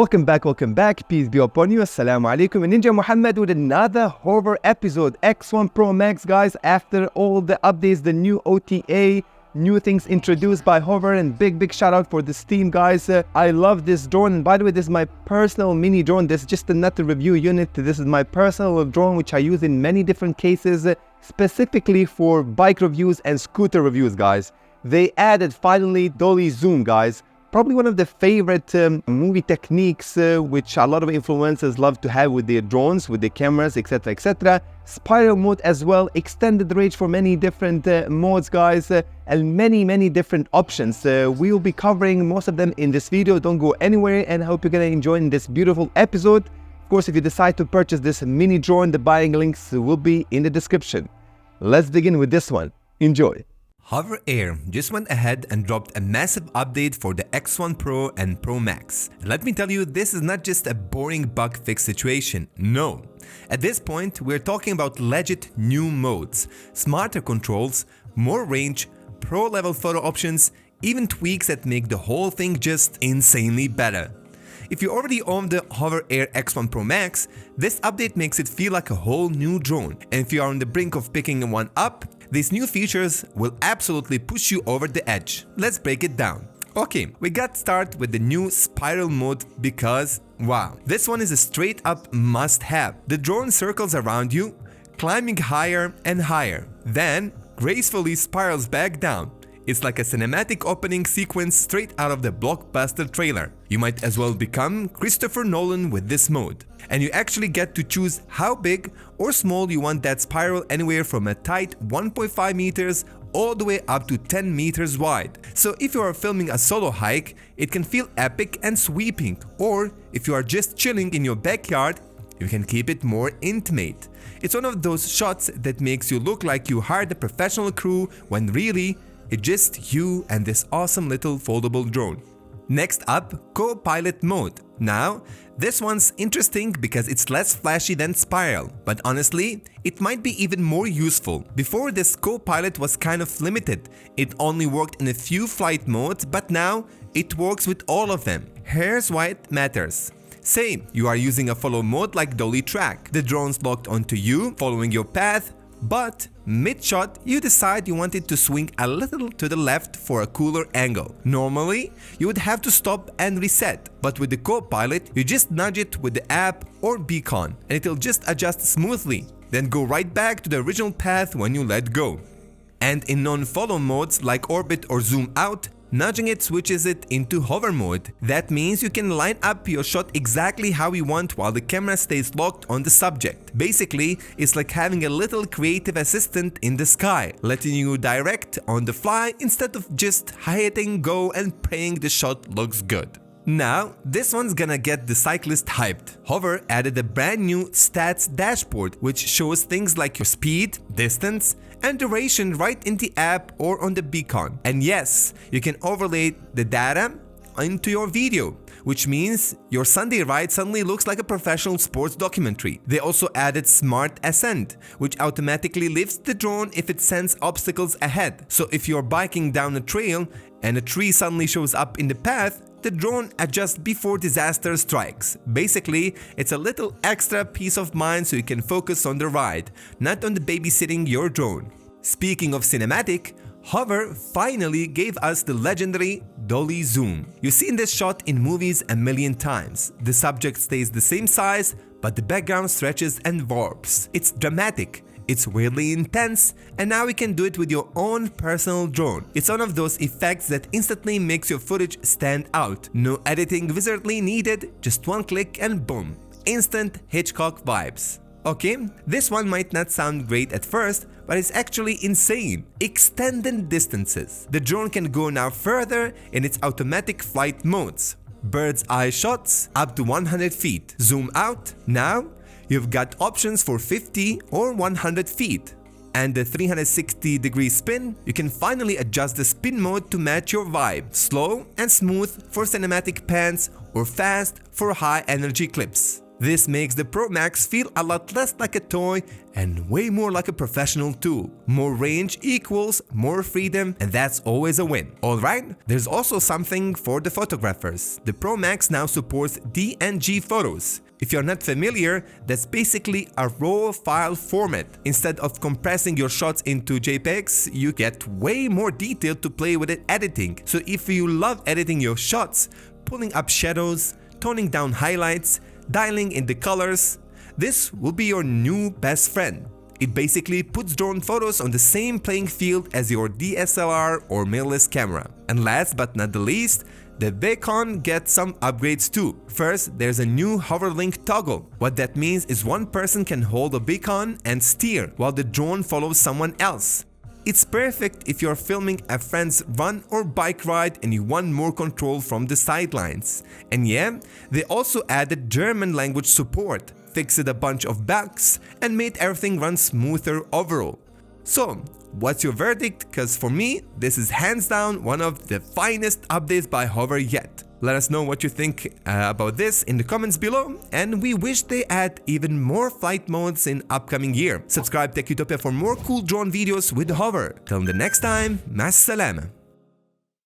Welcome back. Peace be upon you. Assalamu alaikum. And Ninja Muhammad with another hover episode. X1 Pro Max, guys. After all the updates, the new OTA, new things introduced by Hover, and big shout out for this team, guys. I love this drone. And by the way, this is my personal mini drone. This is just not a review unit. This is my personal drone, which I use in many different cases, specifically for bike reviews and scooter reviews, guys. They added finally dolly zoom, guys. Probably one of the favorite movie techniques which a lot of influencers love to have with their drones, with their cameras, etc. Spiral mode as well, extended range for many different modes, guys, and many different options. We will be covering most of them in this video. Don't go anywhere, and I hope you're gonna enjoy this beautiful episode. Of course, if you decide to purchase this mini drone, the buying links will be in the description. Let's begin with this one. Enjoy. Hover Air just went ahead and dropped a massive update for the X1 Pro and Pro Max. And let me tell you, this is not just a boring bug fix situation, no. At this point, we're talking about legit new modes, smarter controls, more range, pro level photo options, even tweaks that make the whole thing just insanely better. If you already own the Hover Air X1 Pro Max, this update makes it feel like a whole new drone. And if you are on the brink of picking one up, these new features will absolutely push you over the edge. Let's break it down. Okay, we got started with the new spiral mode because, wow, this one is a straight up must-have. The drone circles around you, climbing higher and higher, then gracefully spirals back down. It's like a cinematic opening sequence straight out of the blockbuster trailer. You might as well become Christopher Nolan with this mode. And you actually get to choose how big or small you want that spiral, anywhere from a tight 1.5 meters all the way up to 10 meters wide. So if you are filming a solo hike, it can feel epic and sweeping. Or if you are just chilling in your backyard, you can keep it more intimate. It's one of those shots that makes you look like you hired a professional crew when really it's just you and this awesome little foldable drone. Next up, co-pilot mode. Now, this one's interesting because it's less flashy than Spiral, but honestly, it might be even more useful. Before, this co-pilot was kind of limited. It only worked in a few flight modes, but now it works with all of them. Here's why it matters. Say you are using a follow mode like dolly track. The drone's locked onto you, following your path, but mid-shot, you decide you want it to swing a little to the left for a cooler angle. Normally, you would have to stop and reset, but with the co-pilot, you just nudge it with the app or beacon, and it'll just adjust smoothly, then go right back to the original path when you let go. And in non-follow modes like orbit or zoom out, nudging it switches it into hover mode. That means you can line up your shot exactly how you want while the camera stays locked on the subject. Basically, it's like having a little creative assistant in the sky, letting you direct on the fly instead of just hitting go and praying the shot looks good. Now, this one's gonna get the cyclist hyped. Hover added a brand new stats dashboard which shows things like your speed, distance, and duration right in the app or on the beacon. And yes, you can overlay the data into your video, which means your Sunday ride suddenly looks like a professional sports documentary. They also added Smart Ascent, which automatically lifts the drone if it senses obstacles ahead. So if you're biking down a trail and a tree suddenly shows up in the path, the drone adjusts before disaster strikes. Basically, it's a little extra peace of mind so you can focus on the ride, not on the babysitting your drone. Speaking of cinematic, Hover finally gave us the legendary dolly zoom. You've seen this shot in movies a million times. The subject stays the same size, but the background stretches and warps. It's dramatic. It's weirdly intense, and now you can do it with your own personal drone. It's one of those effects that instantly makes your footage stand out. No editing visually needed, just one click and boom, instant Hitchcock vibes. Okay, this one might not sound great at first, but it's actually insane. Extended distances. The drone can go now further in its automatic flight modes. Bird's eye shots up to 100 feet. Zoom out. Now, you've got options for 50 or 100 feet. And the 360-degree spin, you can finally adjust the spin mode to match your vibe. Slow and smooth for cinematic pans or fast for high-energy clips. This makes the Pro Max feel a lot less like a toy and way more like a professional tool. More range equals more freedom, and that's always a win. Alright, there's also something for the photographers. The Pro Max now supports DNG photos. If you're not familiar, that's basically a raw file format. Instead of compressing your shots into JPEGs, you get way more detail to play with it editing. So if you love editing your shots, pulling up shadows, toning down highlights, dialing in the colors, this will be your new best friend. It basically puts drone photos on the same playing field as your DSLR or mirrorless camera. And last but not the least, the beacon gets some upgrades too. First, there's a new hover link toggle. What that means is one person can hold a beacon and steer while the drone follows someone else. It's perfect if you're filming a friend's run or bike ride and you want more control from the sidelines. And yeah, they also added German language support, fixed a bunch of bugs, and made everything run smoother overall. So, what's your verdict? Because for me, this is hands down one of the finest updates by Hover yet. Let us know what you think about this in the comments below, and we wish they add even more flight modes in upcoming year. Subscribe to Tech Utopia for more cool drone videos with Hover. Till the next time, مع السلامة.